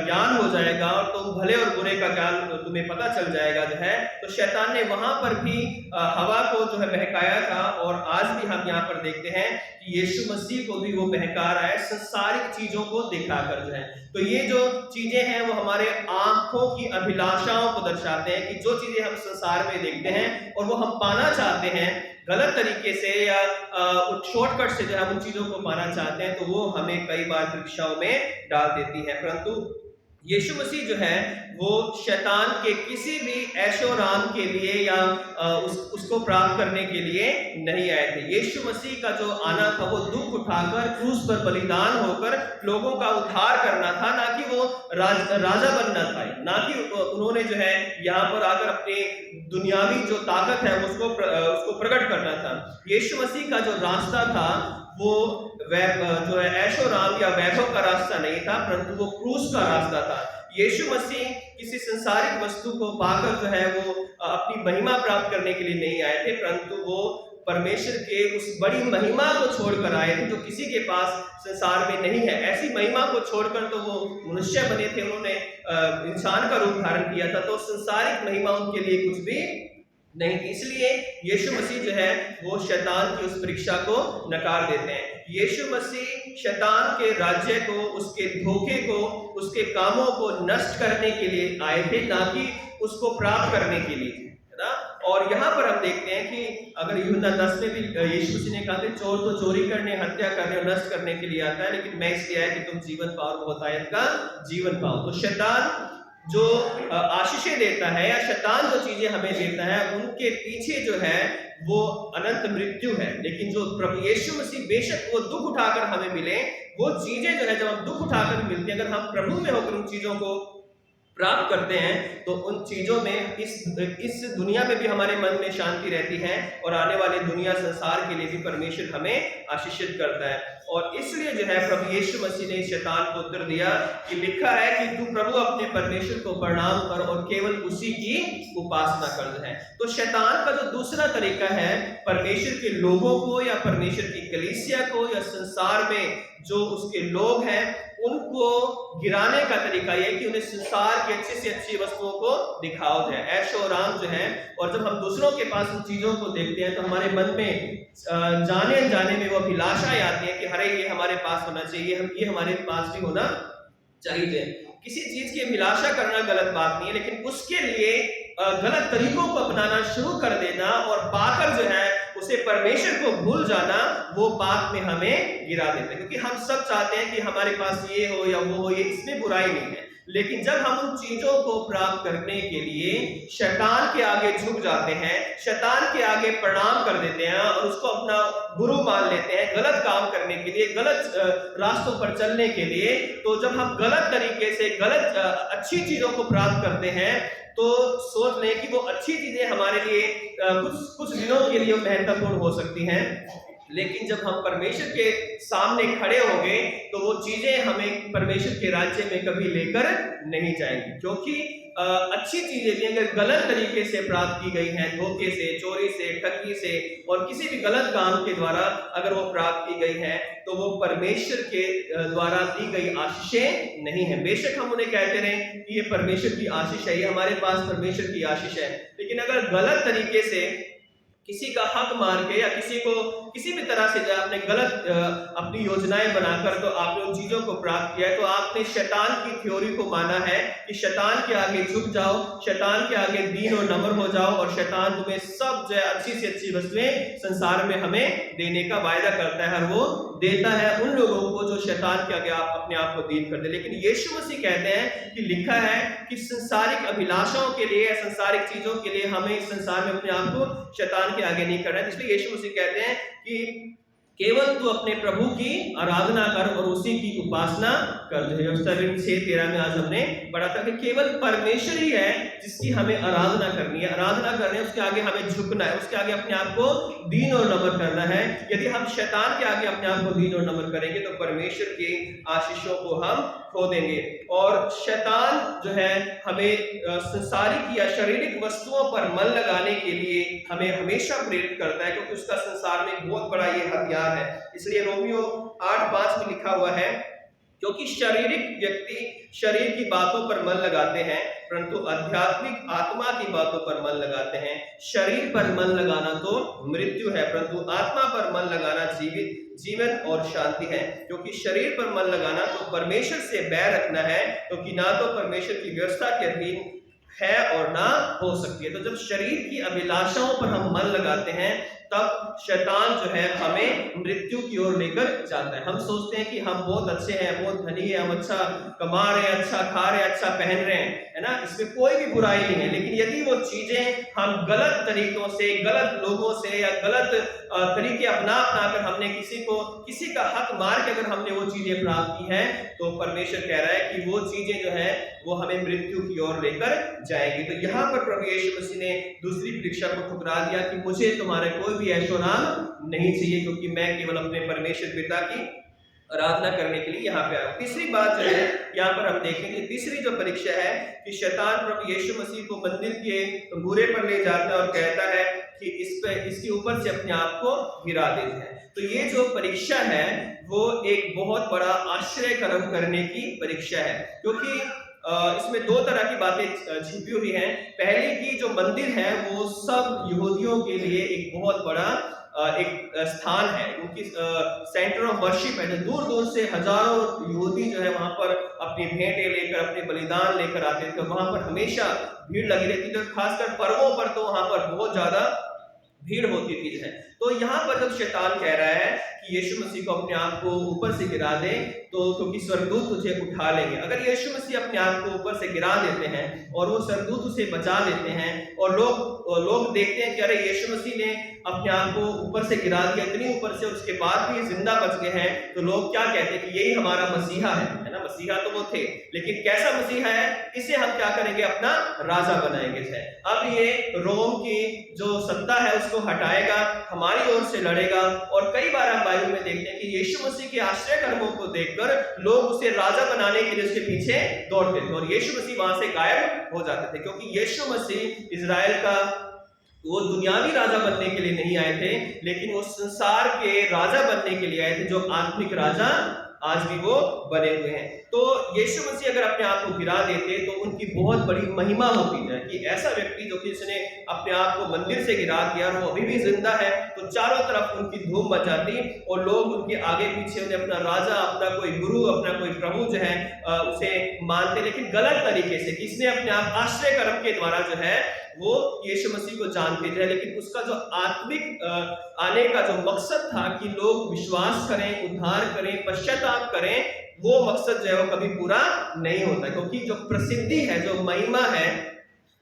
ज्ञान हो जाएगा और तुम भले और बुरे का ज्ञान तुम्हें पता चल जाएगा जो है। तो शैतान ने वहां पर भी हवा को जो है बहकाया था, और आज भी हम यहाँ पर देखते हैं कि यीशु मसीह को भी वो बहका रहा है संसारिक चीजों को दिखाकर जो है। तो ये जो चीजें हैं वो हमारे आंखों की अभिलाषाओं को दर्शाते हैं कि जो चीजें हम संसार में देखते हैं और वो हम पाना चाहते हैं गलत तरीके से या शॉर्टकट से जो हम उन चीजों को पाना चाहते हैं, तो वो हमें कई बार परीक्षाओं में डाल देती है। परंतु यीशु मसीह जो है वो शैतान के किसी भी ऐशो आराम के लिए या उसको प्राप्त करने के लिए नहीं आए थे। यीशु मसीह का जो आना था वो दुख उठाकर क्रूस पर बलिदान होकर लोगों का उद्धार करना था, ना कि वो राजा बनना था, ना कि उन्होंने जो है यहाँ पर आकर अपनी दुनियावी जो ताकत है उसको प्रकट करना था। यीशु मसीह का जो रास्ता था वो जो है ऐशो राम या वैभव का रास्ता नहीं था, परंतु वो क्रूस का रास्ता था। यीशु मसीह किसी संसारिक वस्तु को पाकर जो है वो अपनी महिमा प्राप्त करने के लिए नहीं आए थे, परंतु वो परमेश्वर के उस बड़ी महिमा को छोड़कर आए थे जो किसी के पास संसार में नहीं है। ऐसी महिमा को छोड़कर तो वो मनुष्य बने थे, उन्होंने इंसान का रूप धारण किया था, तो संसारिक महिमा उनके लिए कुछ भी नहीं थी। इसलिए यीशु मसीह जो है वो शैतान की उस परीक्षा को नकार देते हैं। यीशु मसीह शैतान के राज्य को, उसके धोखे को, उसके कामों को नष्ट करने के लिए आए थे, ना कि उसको प्राप्त करने के लिए, है ना। और यहाँ पर हम देखते हैं कि अगर यूहन्ना 10 में भी यीशु मसीह ने कहा था चोर तो चोरी करने, हत्या करने और नष्ट करने के लिए आता है, लेकिन मैं इसलिए आया कि तुम जीवन पाओ और बहुतायत का जीवन पाओ। तो शैतान जो आशीषें देता है या शैतान जो चीजें हमें देता है उनके पीछे जो है वो अनंत मृत्यु है, लेकिन जो प्रभु यीशु मसीह बेशक वो दुख उठाकर हमें मिले, वो चीजें जो है जब हम दुख उठाकर मिलती हैं, अगर हम प्रभु में होकर उन चीजों को प्राप्त करते हैं तो उन चीजों में इस दुनिया में भी हमारे मन में शांति रहती है, और आने वाली दुनिया संसार के लिए भी परमेश्वर हमें आशीषित करता है। और इसलिए जो है प्रभु यीशु मसीह ने शैतान को उत्तर दिया कि लिखा है कि तू प्रभु अपने परमेश्वर को प्रणाम कर और केवल उसी की उपासना कर है। तो शैतान का जो दूसरा तरीका है परमेश्वर के लोगों को या परमेश्वर की कलीसिया को या संसार में जो उसके लोग हैं उनको गिराने का तरीका ये है कि उन्हें संसार की अच्छी से अच्छी वस्तुओं को दिखाओ जाए, ऐशो आराम जो है। और जब हम दूसरों के पास उन चीजों को देखते हैं तो हमारे मन में जाने अनजाने में वो अभिलाषाएं आती है कि अरे ये हमारे पास होना चाहिए, हम ये हमारे पास भी होना चाहिए। किसी चीज की अभिलाषा करना गलत बात नहीं है, लेकिन उसके लिए गलत तरीकों को अपनाना शुरू कर देना और पाकर जो है उसे परमेश्वर को भूल जाना, वो पाप में हमें गिरा देते हैं। क्योंकि हम सब चाहते हैं कि हमारे पास ये हो या वो हो, ये इसमें बुराई नहीं है, लेकिन जब हम उन चीजों को प्राप्त करने के लिए शैतान के आगे झुक जाते हैं, शैतान के आगे प्रणाम कर देते हैं और उसको अपना गुरु मान लेते हैं गलत काम करने के लिए, गलत रास्तों पर चलने के लिए, तो जब हम गलत तरीके से गलत अच्छी चीजों को प्राप्त करते हैं तो सोच लें कि वो अच्छी चीजें हमारे लिए कुछ दिनों के लिए महत्वपूर्ण हो सकती हैं, लेकिन जब हम परमेश्वर के सामने खड़े होंगे तो वो चीजें हमें परमेश्वर के राज्य में कभी लेकर नहीं जाएंगी। क्योंकि अच्छी चीजें भी अगर गलत तरीके से प्राप्त की गई हैं, धोखे से, चोरी से, ठगी से और किसी भी गलत काम के द्वारा अगर वो प्राप्त की गई हैं तो वो परमेश्वर के द्वारा दी गई आशीषें नहीं है। बेशक हम उन्हें कहते रहें कि ये परमेश्वर की आशीष है, ये हमारे पास परमेश्वर की आशीष है, लेकिन अगर गलत तरीके से किसी का हक मार के या किसी को किसी भी तरह से आपने गलत अपनी योजनाएं बनाकर तो आपने उन चीजों को प्राप्त किया है, तो आपने शैतान की थ्योरी को माना है कि शैतान के आगे झुक जाओ, शैतान के आगे दीन और नम्र हो जाओ और शैतान तुम्हें सब जो है अच्छी से अच्छी वस्तुएं संसार में हमें देने का वायदा करता है और वो देता है उन लोगों को जो शैतान के आगे आप अपने आप को दीन कर दे। लेकिन यीशु मसीह कहते हैं कि लिखा है कि संसारिक अभिलाषाओं के लिए, संसारिक चीजों के लिए हमें इस संसार में अपने आप को शैतान के आगे नहीं करना है। इसलिए यीशु मसीह कहते हैं कि केवल तू अपने प्रभु की आराधना कर और उसी की उपासना कर। जो यहोशू 6:13 में आज हमने पढ़ा था कि केवल परमेश्वर ही है जिसकी हमें आराधना करनी है, आराधना करनी है, उसके आगे हमें झुकना है, उसके आगे अपने आप को दीन और नम्र करना है। यदि हम शैतान के आगे अपने आप को दीन और नम्र करेंगे तो परमेश्वर की आशीषों को हम खो देंगे। और शैतान जो है हमें संसारिक या शारीरिक वस्तुओं पर मन लगाने के लिए हमें हमेशा प्रेरित करता है, क्योंकि उसका संसार में बहुत बड़ा ये हथियार है। इसलिए रोमियो 8:5 में लिखा हुआ है, क्योंकि शारीरिक व्यक्ति शरीर की बातों पर मन लगाते हैं परंतु आध्यात्मिक आत्मा की बातों पर मन लगाते हैं। शरीर पर मन लगाना तो मृत्यु है परंतु आत्मा पर मन लगाना जीवन और शांति है। क्योंकि शरीर पर मन लगाना तो परमेश्वर से बैर रखना है, क्योंकि ना तो परमेश्वर की व्यवस्था के अधीन है और ना हो सकती है। तो जब शरीर की अभिलाषाओं पर हम मन लगाते हैं तब शैतान जो है हमें मृत्यु की ओर लेकर जाता है। हम सोचते हैं कि हम बहुत अच्छे हैं, बहुत धनी है, हम अच्छा कमा रहे हैं, अच्छा खा रहे हैं, अच्छा पहन रहे हैं, है ना, इसमें कोई भी बुराई नहीं है। लेकिन यदि वो चीजें हम गलत तरीकों से, गलत लोगों से या गलत तरीके अपना कर हमने किसी का हक मार के अगर हमने वो चीजें प्राप्त की हैं तो परमेश्वर कह रहा है कि वो चीजें जो है वो हमें मृत्यु की ओर लेकर जाएगी। तो यहाँ पर प्रभु यीशु मसीह ने दूसरी परीक्षा को ठुकरा दिया कि मुझे तुम्हारे कोई भी ऐशोनाम नहीं चाहिए, क्योंकि मैं केवल अपने परमेश्वर पिता की आराधना करने के लिए यहाँ पे आया। तीसरी बात जो है यहाँ पर हम देखेंगे, तीसरी जो परीक्षा है कि शैतान प्रभु यीशु मसीह को मंदिर के बुरे पर ले जाता है और कहता है कि इसके ऊपर से अपने आप को गिरा देते हैं। तो ये जो परीक्षा है वो एक बहुत बड़ा आश्चर्य कर्म करने की परीक्षा है, क्योंकि इसमें दो तरह की बातें छिपी हुई हैं। पहले की जो मंदिर है वो सब यहूदियों के लिए एक बहुत बड़ा एक स्थान है, उनकी सेंटर ऑफ वर्शिप है। जो दूर दूर से हजारों यहूदी जो है वहां पर अपनी भेंटें लेकर, अपने बलिदान लेकर आते थे। वहां पर हमेशा भीड़ लगी रहती थी, खासकर पर्वों पर तो वहां पर बहुत ज्यादा भीड़ होती थी जो है। तो यहाँ पर जब शैतान कह रहा है कि यीशु मसीह को अपने आप को ऊपर से गिरा दे तो क्योंकि स्वर्गदूत तुझे उठा लेंगे। अगर यीशु मसीह अपने आप को ऊपर से गिरा देते हैं और वो स्वर्गदूत उसे बचा लेते हैं और लोग देखते हैं कि अरे यीशु मसीह ने अपने आप को ऊपर से गिरा दिया, इतनी ऊपर से, उसके बाद भी जिंदा बच गए हैं, तो लोग क्या कहते हैं कि यही हमारा मसीहा है ना। मसीहा तो वो थे, लेकिन कैसा मसीहा है, इसे हम क्या करेंगे, अपना राजा बनाएंगे। अब ये रोम की जो सत्ता है उसको हटाएगा, हमारी ओर से लड़ेगा। और कई बार हम बाइबल में देखते हैं कि यीशु मसीह के आश्चर्य कर्मों को देखकर लोग उसे राजा बनाने के लिए उसके पीछे दौड़ते थे और यीशु मसीह वहां से गायब हो जाते थे, क्योंकि यीशु मसीह इजराइल का वो दुनियावी राजा बनने के लिए नहीं आए थे, लेकिन वो संसार के राजा बनने के लिए आए थे, जो आत्मिक राजा आज भी वो बने हुए हैं। तो यीशु मसीह अगर अपने आप को गिरा देते तो उनकी बहुत बड़ी महिमा होती है कि ऐसा व्यक्ति जो कि उसने अपने आप को मंदिर से गिरा दिया और वो अभी भी जिंदा है, तो चारों तरफ उनकी धूम मच जाती और लोग उनके आगे पीछे उन्हें अपना राजा, अपना कोई गुरु, अपना कोई प्रभु जो है उसे मानते, लेकिन गलत तरीके से, किसने अपने आप आश्रय कर्म के द्वारा जो है वो यीशु मसीह को जानते थे, लेकिन उसका जो आत्मिक आने का जो मकसद था कि लोग विश्वास करें, उद्धार करें, पश्चाताप करें, वो मकसद जो है वो कभी पूरा नहीं होता, क्योंकि जो प्रसिद्धि है, जो महिमा है,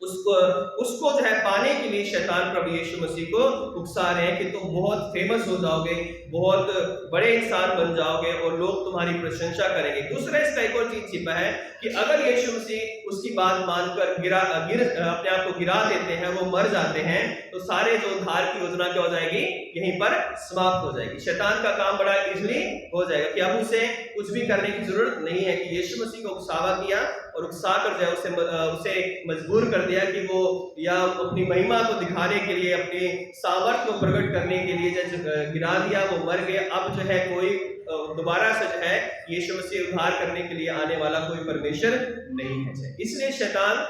उसको जो है पाने के लिए शैतान प्रभु यीशु मसीह को उकसा रहे हैं कि तुम बहुत फेमस हो जाओगे, बहुत बड़े इंसान बन जाओगे और लोग तुम्हारी प्रशंसा करेंगे। दूसरा इसका एक और चीज छिपा है कि अगर यीशु मसीह उसकी बात मानकर अपने आप को गिरा देते हैं, वो मर जाते हैं, तो सारे जो उद्धार की योजना क्या हो जाएगी, यहीं पर समाप्त हो जाएगी। शैतान का काम बड़ा इजली हो जाएगा कि अब उसे कुछ भी करने की जरूरत नहीं है कि यीशु मसीह को उकसावा किया और उकसा कर जो है उसे मजबूर कर दिया कि वो या अपनी महिमा को दिखाने के लिए, अपने सामर्थ्य को प्रकट करने के लिए जब गिरा दिया, वो मर गए। अब जो है कोई दोबारा से जो है यीशु मसीह उद्धार करने के लिए आने वाला कोई परमेश्वर नहीं है। इसलिए शैतान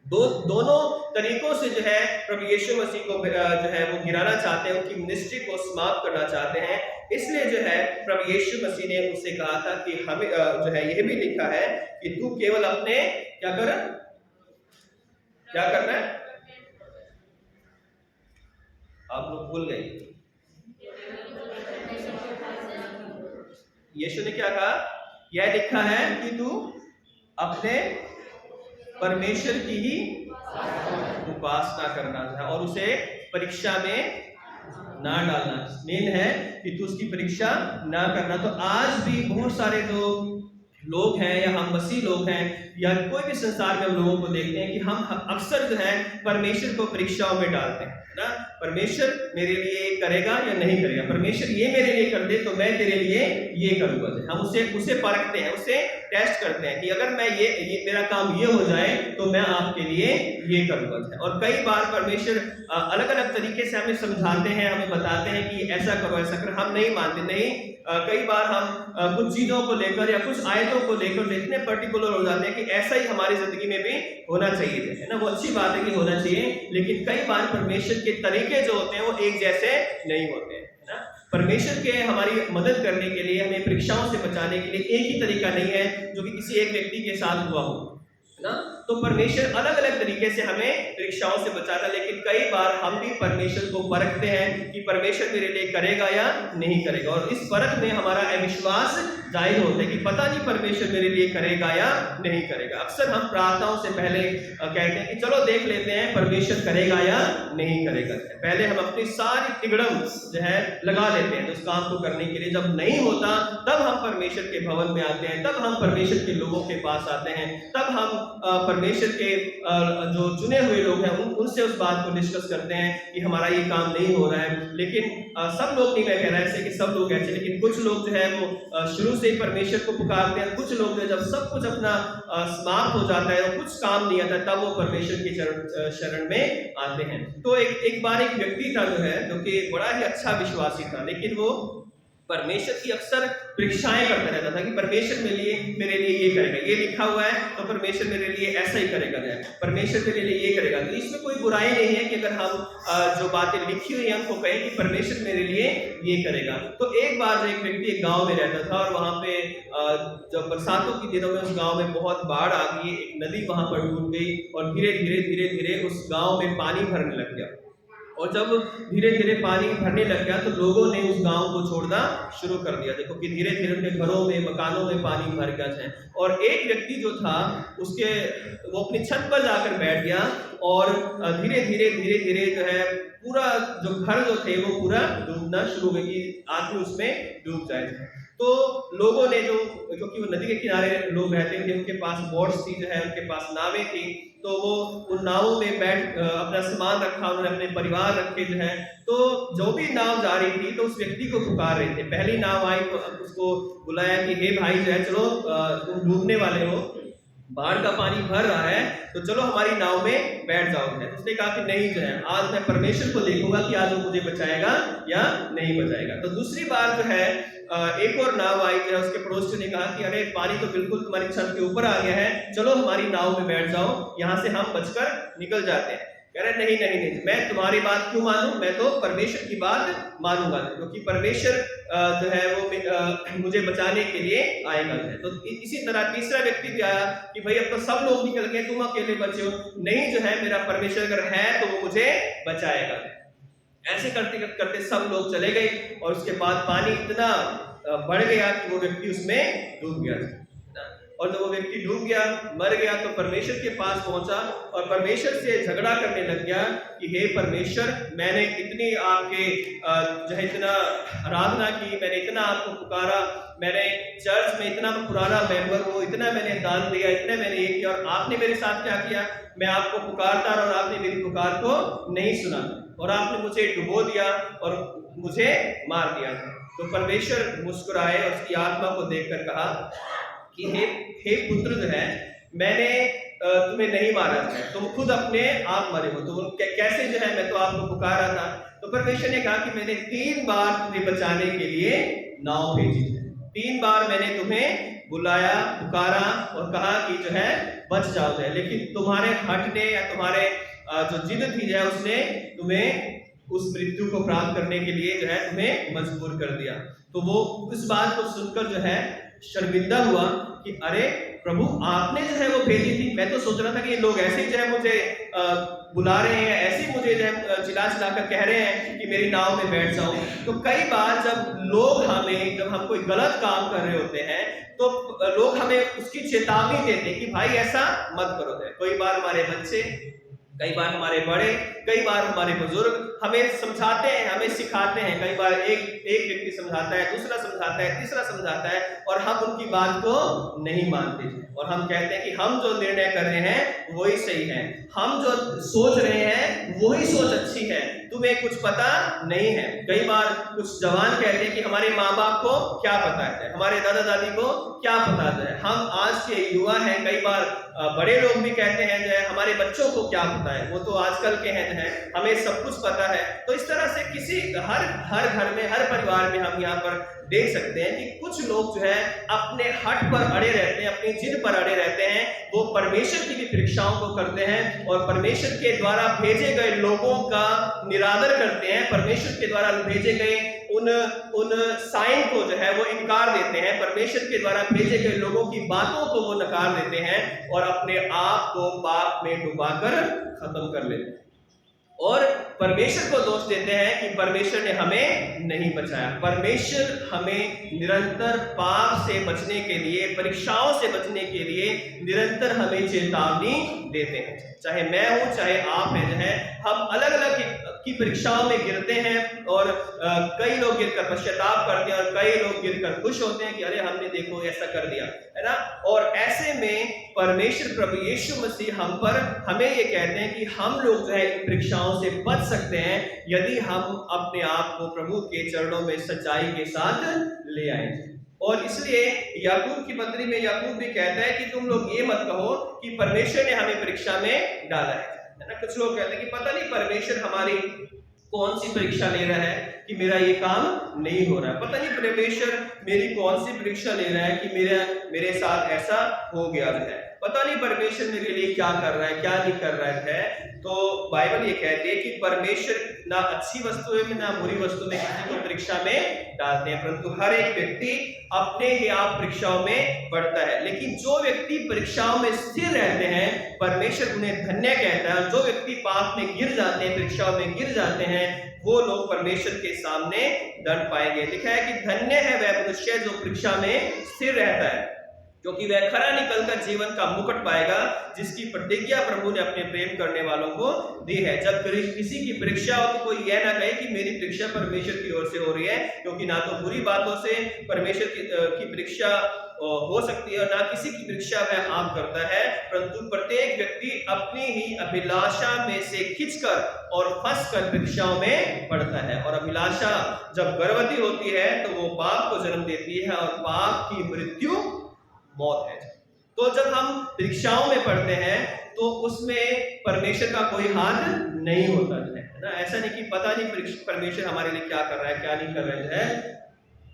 दोनों तरीकों से जो है प्रभु यीशु मसीह को जो है वो गिराना चाहते हैं, उनकी मिनिस्ट्री को समाप्त करना चाहते हैं। इसलिए जो है प्रभु यीशु मसीह ने उससे कहा था कि हमें जो है यह भी लिखा है कि तू केवल अपने क्या करना है, आप लोग भूल गए। यीशु ने क्या कहा, यह लिखा है कि तू अपने परमेश्वर की ही उपासना करना है और उसे परीक्षा में ना डालना। मेन है कि तू उसकी परीक्षा ना करना। तो आज भी बहुत सारे जो लोग हैं या हम मसीह लोग हैं या कोई भी संसार में हम लोगों को देखते हैं कि हम अक्सर जो है परमेश्वर को परीक्षाओं में डालते हैं ना। परमेश्वर मेरे लिए करेगा या नहीं करेगा, परमेश्वर ये मेरे लिए कर दे तो मैं तेरे लिए ये करूंगा। हम उसे परखते हैं, उसे टेस्ट करते हैं कि अगर मैं ये मेरा काम ये हो जाए तो मैं आपके लिए ये करूंगा। और कई बार परमेश्वर अलग अलग तरीके से हमें समझाते हैं, हमें बताते हैं कि ऐसा करो, ऐसा करो। हम नहीं मानते, नहीं। कई बार हम कुछ चीजों को लेकर या कुछ आयतों को लेकर इतने पर्टिकुलर हो जाते हैं कि ऐसा ही हमारी जिंदगी में भी होना चाहिए, है ना। वो अच्छी बात है कि होना चाहिए, लेकिन कई बार परमेश्वर के तरीके जो होते हैं वो एक जैसे नहीं होते हैं, है ना। परमेश्वर के हमारी मदद करने के लिए, हमें परीक्षाओं से बचाने के लिए एक ही तरीका नहीं है जो कि किसी एक व्यक्ति के साथ हुआ हो, है ना। तो परमेश्वर अलग अलग तरीके से हमें परीक्षाओं से बचाता है, लेकिन कई बार हम भी परमेश्वर को परखते हैं कि परमेश्वर मेरे लिए करेगा या नहीं करेगा। और इस परख में हमारा अविश्वास जाहिर होता है कि पता नहीं परमेश्वर मेरे लिए करेगा या नहीं करेगा। अक्सर हम प्रार्थनाओं से पहले कहते हैं कि चलो देख लेते हैं परमेश्वर करेगा या नहीं करेगा। पहले हम अपनी सारी तिगड़म जो है लगा लेते हैं उस काम को करने के लिए। जब नहीं होता तब हम परमेश्वर के भवन में आते हैं, तब हम परमेश्वर के लोगों के पास आते हैं, तब हम परमेश्वर के जो चुने हुए लोग हैं उनसे उस बात को डिस्कस करते हैं कि हमारा ये काम नहीं हो रहा है। लेकिन सब लोग नहीं, मैं कह रहा ऐसे कि सब लोग ऐसे, लेकिन कुछ लोग जो है वो शुरू से ही परमेश्वर को पुकारते हैं। कुछ लोग जो जब सब कुछ अपना समाप्त हो जाता है और कुछ काम नहीं आता तब वो परमेश्वर के शरण में आते हैं। तो एक बार एक व्यक्ति था जो कि बड़ा ही अच्छा विश्वासी था, लेकिन वो परमेश्वर की अक्सर परीक्षाएं करता रहता था कि परमेश्वर मेरे लिए ये करेगा, ये लिखा हुआ है तो परमेश्वर मेरे लिए ऐसा ही करेगा, परमेश्वर मेरे लिए ये करेगा। तो इसमें कोई बुराई नहीं है कि अगर हम जो बातें लिखी हुई हैं उनको कहें कि परमेश्वर मेरे लिए ये करेगा। तो एक बार जो एक व्यक्ति एक गांव में रहता था और वहां पे जब बरसातों के दिनों में उस गांव में बहुत बाढ़ आ गई, एक नदी वहां पर डूब गई और धीरे धीरे उस गांव में पानी भरने लग गया। और जब धीरे धीरे पानी भरने लग गया तो लोगों ने उस गांव को छोड़ना शुरू कर दिया। देखो कि धीरे धीरे उनके घरों में, मकानों में पानी भर गया है। और एक व्यक्ति जो था वो अपनी छत पर जाकर बैठ गया और धीरे धीरे जो है पूरा जो घर जो थे वो पूरा डूबना शुरू हो गया कि आदमी उसमें डूब जाए। तो लोगों ने क्योंकि वो नदी के किनारे लोग रहते थे, उनके पास बोट्स थी जो है, उनके पास नावें थी, तो वो उन नावों में बैठ अपना सामान रखा, उन्होंने अपने परिवार रखे जो है। तो जो भी नाव जा रही थी तो उस व्यक्ति को पुकार रहे थे। पहली नाव आई तो उसको बुलाया कि हे भाई जो है चलो तुम डूबने वाले हो, बाढ़ का पानी भर रहा है, तो चलो हमारी नाव में बैठ जाओ। है तो उसने कहा कि नहीं जो है, आज मैं परमेश्वर को देखूंगा कि आज वो मुझे बचाएगा या नहीं बचाएगा। तो दूसरी बार जो है एक और नाव आई जो है, उसके पड़ोसी ने कहा कि अरे पानी तो बिल्कुल तुम्हारी छत के ऊपर आ गया है, चलो हमारी नाव में बैठ जाओ, यहाँ से हम बचकर निकल जाते हैं। कह रहे नहीं नहीं नहीं, मैं तुम्हारी बात क्यों मानूं, मैं तो परमेश्वर की बात मानूंगा, क्योंकि परमेश्वर जो है वो मुझे बचाने के लिए आएगा है। तो इसी तरह तीसरा व्यक्ति भी आया कि भाई अब तो सब लोग निकल गए, तुम अकेले बचे हो, नहीं जो है मेरा परमेश्वर अगर है तो वो मुझे बचाएगा। ऐसे करते करते सब लोग चले गए और उसके बाद पानी इतना बढ़ गया कि वो व्यक्ति उसमें डूब गया। और जब वो व्यक्ति डूब गया, मर गया, तो परमेश्वर के पास पहुंचा और परमेश्वर से झगड़ा करने लग गया कि हे परमेश्वर, मैंने इतनी आपके जो है इतना आराधना की, मैंने इतना आपको पुकारा, मैंने चर्च में इतना पुराना मेंबर हूँ, इतना मैंने दान दिया, इतना मैंने ये किया, और आपने मेरे साथ क्या किया, मैं आपको पुकारता रहा और आपने मेरी पुकार को नहीं सुना और आपने मुझे डुबो दिया और मुझे मार दिया। तो परमेश्वर मुस्कुराए और उसकी आत्मा को देखकर कहा कि हे पुत्र जो है, मैंने तुम्हें नहीं मारा है, तुम खुद अपने आप मरे हो, तो कैसे जो है, मैं तो आपको पुकारा था। तो परमेश्वर ने कहा कि मैंने 3 बार तुम्हें बचाने के लिए नाव भेजी है, 3 बार मैंने तुम्हें बुलाया, पुकारा और कहा कि जो है बच जाओ है, लेकिन तुम्हारे हटने या तुम्हारे जो जिद थी जो है, उसने तुम्हें उस मृत्यु को प्राप्त करने के लिए जो है तुम्हें मजबूर कर दिया। तो वो उस बात को सुनकर जो है शर्मिंदा हुआ कि अरे प्रभु, आपने जो है वो भेजी थी, मैं तो सोच रहा था कि ये लोग ऐसे जो है मुझे बुला रहे हैं, ऐसे मुझे जो है चिल्ला चिल्ला कर कह रहे हैं कि मेरी नाव में बैठ जाओ। तो कई बार जब हम कोई गलत काम कर रहे होते हैं तो लोग हमें उसकी चेतावनी देते हैं कि भाई ऐसा मत करो। कोई बार हमारे बच्चे, कई बार हमारे बड़े, कई बार हमारे बुजुर्ग हमें समझाते हैं, हमें सिखाते हैं। कई बार एक व्यक्ति समझाता है, दूसरा समझाता है, तीसरा समझाता है और हम उनकी बात को नहीं मानते और हम कहते हैं कि हम जो निर्णय कर रहे हैं वही सही है, हम जो सोच रहे हैं वही सोच अच्छी है, तुम्हें कुछ पता नहीं है। कई बार कुछ जवान कहते हैं कि हमारे माँ बाप को क्या पता है, हमारे दादा दादी को क्या पता है। हम आज के युवा हैं, कई बार बड़े लोग भी कहते हैं जो है हमारे बच्चों को क्या पता है, वो तो आजकल के हैं जो है हमें सब कुछ पता है। तो इस तरह से हर घर में, हर परिवार में हम यहाँ पर देख सकते हैं कि कुछ लोग जो है अपने हट पर अड़े रहते हैं, अपनी जिद पर अड़े रहते हैं, वो परमेश्वर की भी परीक्षाओं को करते हैं और परमेश्वर के द्वारा भेजे गए लोगों का निरादर करते हैं, परमेश्वर के द्वारा भेजे गए उन साइन को जो है वो इनकार देते हैं, परमेश्वर के द्वारा भेजे गए लोगों की बातों को वो नकार देते हैं और अपने आप को पाप में डुबाकर खत्म कर लेते हैं और परमेश्वर को दोष देते हैं कि परमेश्वर ने हमें नहीं बचाया। परमेश्वर हमें निरंतर पाप से बचने के लिए, परीक्षाओं से बचने के लिए निरंतर हमें चेतावनी देते हैं। चाहे मैं हूं, चाहे आप हैं, जो है हम अलग अलग की परीक्षाओं में गिरते हैं और कई लोग गिरकर पश्चाताप करते हैं और कई लोग गिरकर खुश होते हैं कि अरे हमने देखो ऐसा कर दिया, है ना। और ऐसे में परमेश्वर प्रभु यीशु मसीह हमें ये कहते हैं कि हम लोग जो है इन परीक्षाओं से बच सकते हैं यदि हम अपने आप को प्रभु के चरणों में सच्चाई के साथ ले आएंगे। और इसलिए याकूब की पत्री में याकूब भी कहता है कि तुम लोग ये मत कहो कि परमेश्वर ने हमें परीक्षा में डाला है ना। कुछ लोग कहते हैं कि पता नहीं परमेश्वर हमारी कौन सी परीक्षा ले रहा है कि मेरा ये काम नहीं हो रहा है, पता नहीं परमेश्वर मेरी कौन सी परीक्षा ले रहा है कि मेरे साथ ऐसा हो गया है, पता नहीं परमेश्वर मेरे लिए क्या कर रहा है, क्या नहीं कर रहा है। तो बाइबल ये कहती है कि परमेश्वर ना अच्छी वस्तुओं में ना बुरी वस्तु में किसी को परीक्षा में डालते हैं, परंतु हर एक व्यक्ति अपने ही आप परीक्षाओं में बढ़ता है। लेकिन जो व्यक्ति परीक्षाओं में स्थिर रहते हैं परमेश्वर उन्हें धन्य कहता है, और जो व्यक्ति पाप में गिर जाते हैं, परीक्षाओं में गिर जाते हैं, वो लोग परमेश्वर के सामने दंड पाएंगे। लिखा है कि धन्य है वह मनुष्य जो परीक्षा में स्थिर रहता है, क्योंकि वह खरा निकलकर जीवन का मुकुट पाएगा जिसकी प्रतिज्ञा प्रभु ने अपने प्रेम करने वालों को दी है। जब किसी की परीक्षा हो तो कोई यह ना कहे कि मेरी परीक्षा परमेश्वर की ओर से हो रही है, क्योंकि ना तो बुरी बातों से परमेश्वर की परीक्षा हो सकती है और ना किसी की परीक्षा वह आप करता है, परंतु प्रत्येक व्यक्ति अपनी ही अभिलाषा में से खिंचकर और फंसकर परीक्षाओं में पड़ता है। और अभिलाषा जब गर्भवती होती है तो वो पाप को जन्म देती है और पाप की मृत्यु मौत है। तो जब हम परीक्षाओं में पढ़ते हैं तो उसमें परमेश्वर का कोई हाथ नहीं होता जो है ना। ऐसा नहीं कि पता नहीं परमेश्वर हमारे लिए क्या कर रहा है क्या नहीं कर रहा है जो है।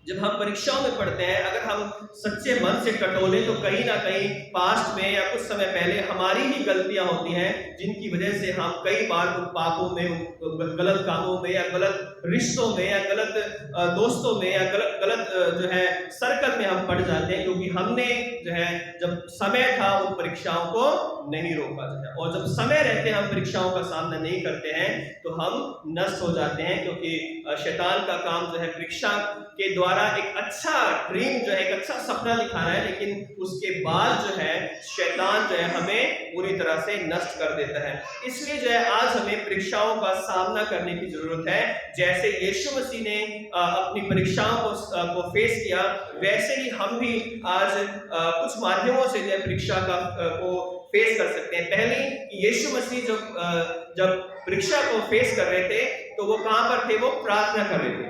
जब हम परीक्षाओं में पढ़ते हैं, अगर हम सच्चे मन से टटोले तो कहीं ना कहीं पास्ट में या कुछ समय पहले हमारी ही गलतियां होती हैं, जिनकी वजह से हम कई बार उन पापों में, उन गलत कामों में या गलत रिश्तों में या गलत दोस्तों में या गलत जो है सर्कल में हम पड़ जाते हैं, क्योंकि हमने जो है जब समय था उन परीक्षाओं को नहीं रोका जो है। और जब समय रहते हम परीक्षाओं का सामना नहीं करते हैं तो हम नष्ट हो जाते हैं, क्योंकि शैतान का काम जो है परीक्षा के द्वारा एक अच्छा ड्रीम जो है, एक अच्छा सपना दिखाना है, लेकिन उसके बाद जो है शैतान जो है हमें पूरी तरह से नष्ट कर देता है। इसलिए जो है आज हमें परीक्षाओं का सामना करने की जरूरत है। जैसे यीशु मसीह ने अपनी परीक्षाओं को फेस किया, वैसे ही हम भी आज कुछ माध्यमों से जो है परीक्षा को फेस कर सकते हैं। पहले यीशु मसीह जब परीक्षा को फेस कर रहे थे तो वो कहां पर थे? वो प्रार्थना कर रहे थे,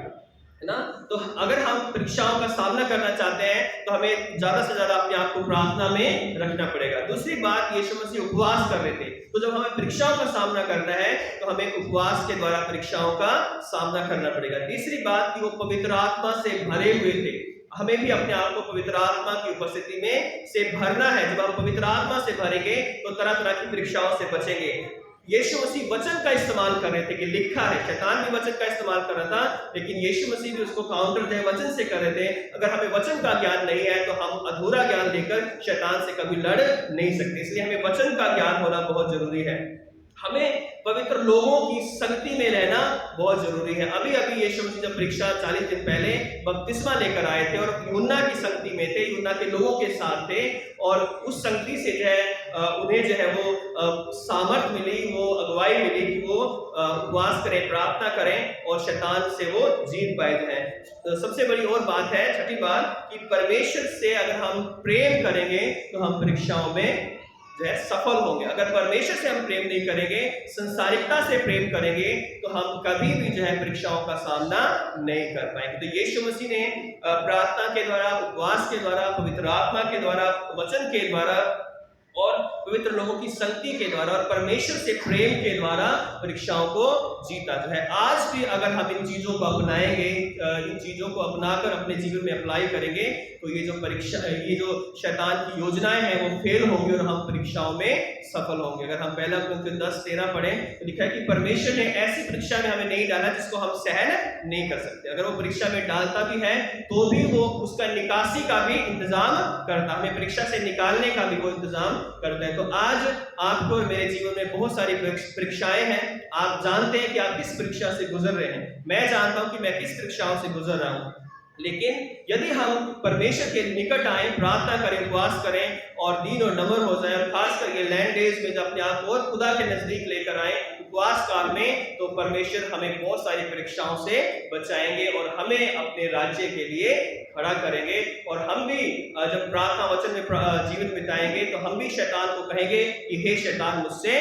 है ना। तो अगर हम परीक्षाओं का सामना करना चाहते हैं तो हमें ज्यादा से ज्यादा अपने आप को प्रार्थना में रखना पड़ेगा। दूसरी बात, यीशु मसीह उपवास कर रहे थे, तो जब हमें परीक्षाओं का सामना करना है तो हमें उपवास के द्वारा परीक्षाओं का सामना करना पड़ेगा। तीसरी बात कि वो पवित्र आत्मा से भरे हुए थे। हमें भी अपने आप को पवित्र आत्मा की उपस्थिति में से भरना है। जब हम पवित्र आत्मा से भरेंगे तो तरह तरह की परीक्षाओं से बचेंगे। यीशु मसीह वचन का इस्तेमाल कर रहे थे कि लिखा है, शैतान भी वचन का इस्तेमाल कर रहा था, लेकिन यीशु मसीह भी उसको काउंटर जो है वचन से कर रहे थे। अगर हमें वचन का ज्ञान नहीं है तो हम अधूरा ज्ञान लेकर शैतान से कभी लड़ नहीं सकते। इसलिए हमें वचन का ज्ञान होना बहुत जरूरी है। हमें पवित्र लोगों की संगति में रहना बहुत जरूरी है। अभी अभी यीशु मसीह जब परीक्षा 40 दिन पहले बपतिस्मा लेकर आए थे और यूहन्ना की संगति में थे, यूहन्ना के लोगों के साथ थे, और उस संगति से जो है उन्हें जो है वो सामर्थ मिली, वो अगुवाई मिली कि वो उपवास करें, प्रार्थना करें और शैतान से वो जीत पाए जो है। तो सबसे बड़ी और बात है, छठी बात, कि परमेश्वर से अगर हम प्रेम करेंगे तो हम परीक्षाओं में जो है सफल होंगे। अगर परमेश्वर से हम प्रेम नहीं करेंगे, संसारिकता से प्रेम करेंगे, तो हम कभी भी जो है परीक्षाओं का सामना नहीं कर पाएंगे। तो यीशु मसीह ने प्रार्थना के द्वारा, उपवास के द्वारा, पवित्र आत्मा के द्वारा, वचन के द्वारा और पवित्र लोगों की संगति के द्वारा और परमेश्वर से प्रेम के द्वारा परीक्षाओं को जीता जो है। आज भी अगर हम इन चीजों को अपनाएंगे, इन चीजों को अपनाकर अपने जीवन में अप्लाई करेंगे, तो ये जो शैतान की योजनाएं हैं वो फेल होंगी और हम परीक्षाओं में सफल होंगे। अगर हम पहला कुरिन्थियों 10:13 पढ़ें तो लिखा है कि परमेश्वर ने ऐसी परीक्षा में हमें नहीं डाला जिसको हम सहन नहीं कर सकते। अगर वो परीक्षा में डालता भी है तो भी वो उसका निकासी का भी इंतजाम करता, हमें परीक्षा से निकालने का भी वो इंतजाम करता है। तो आज आपको और मेरे जीवन में बहुत सारी परीक्षाएं हैं। आप जानते हैं कि आप किस परीक्षा से गुजर रहे हैं, मैं जानता हूं कि मैं किस परीक्षाओं से गुजर रहा हूं। लेकिन यदि हम परमेश्वर के निकट आए, प्रार्थना करें, उपवास करें और दीन और नम्र हो जाए, और खास करके लैंड डेज में जब अपने आप को और खुदा के नजदीक लेकर आए उपवास काल में, तो परमेश्वर हमें बहुत सारी परीक्षाओं से बचाएंगे और हमें अपने राज्य के लिए खड़ा करेंगे। और हम भी जब प्रार्थना वचन में जीवन बिताएंगे तो हम भी शैतान को कहेंगे कि हे शैतान मुझसे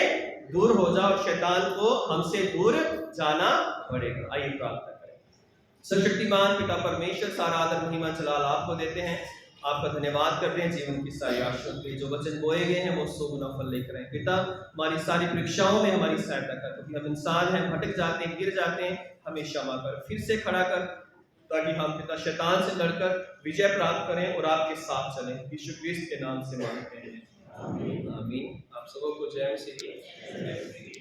दूर हो जाओ, और शैतान को हमसे दूर जाना पड़ेगा। आइए प्रार्थना करें। सर्वशक्तिमान पिता परमेश्वर, सारा आदर महिमा जलाल आपको देते हैं। आपका धन्यवाद करते हैं जीवन की सारी आशीषों के, जो वचन बोए गए हैं वो 100 गुना फल लेकर आए। पिता हमारी सारी परीक्षाओं में हमारी सहायता कर, क्योंकि हम इंसान हैं, भटक जाते हैं, गिर जाते हैं, हमें क्षमा कर, फिर से खड़ा कर, ताकि हम पिता शैतान से लड़कर विजय प्राप्त करें और आपके साथ चलें। यीशु क्रिस्त के नाम से मांगते हैं, आमीन। आप सबों को जय मसीह।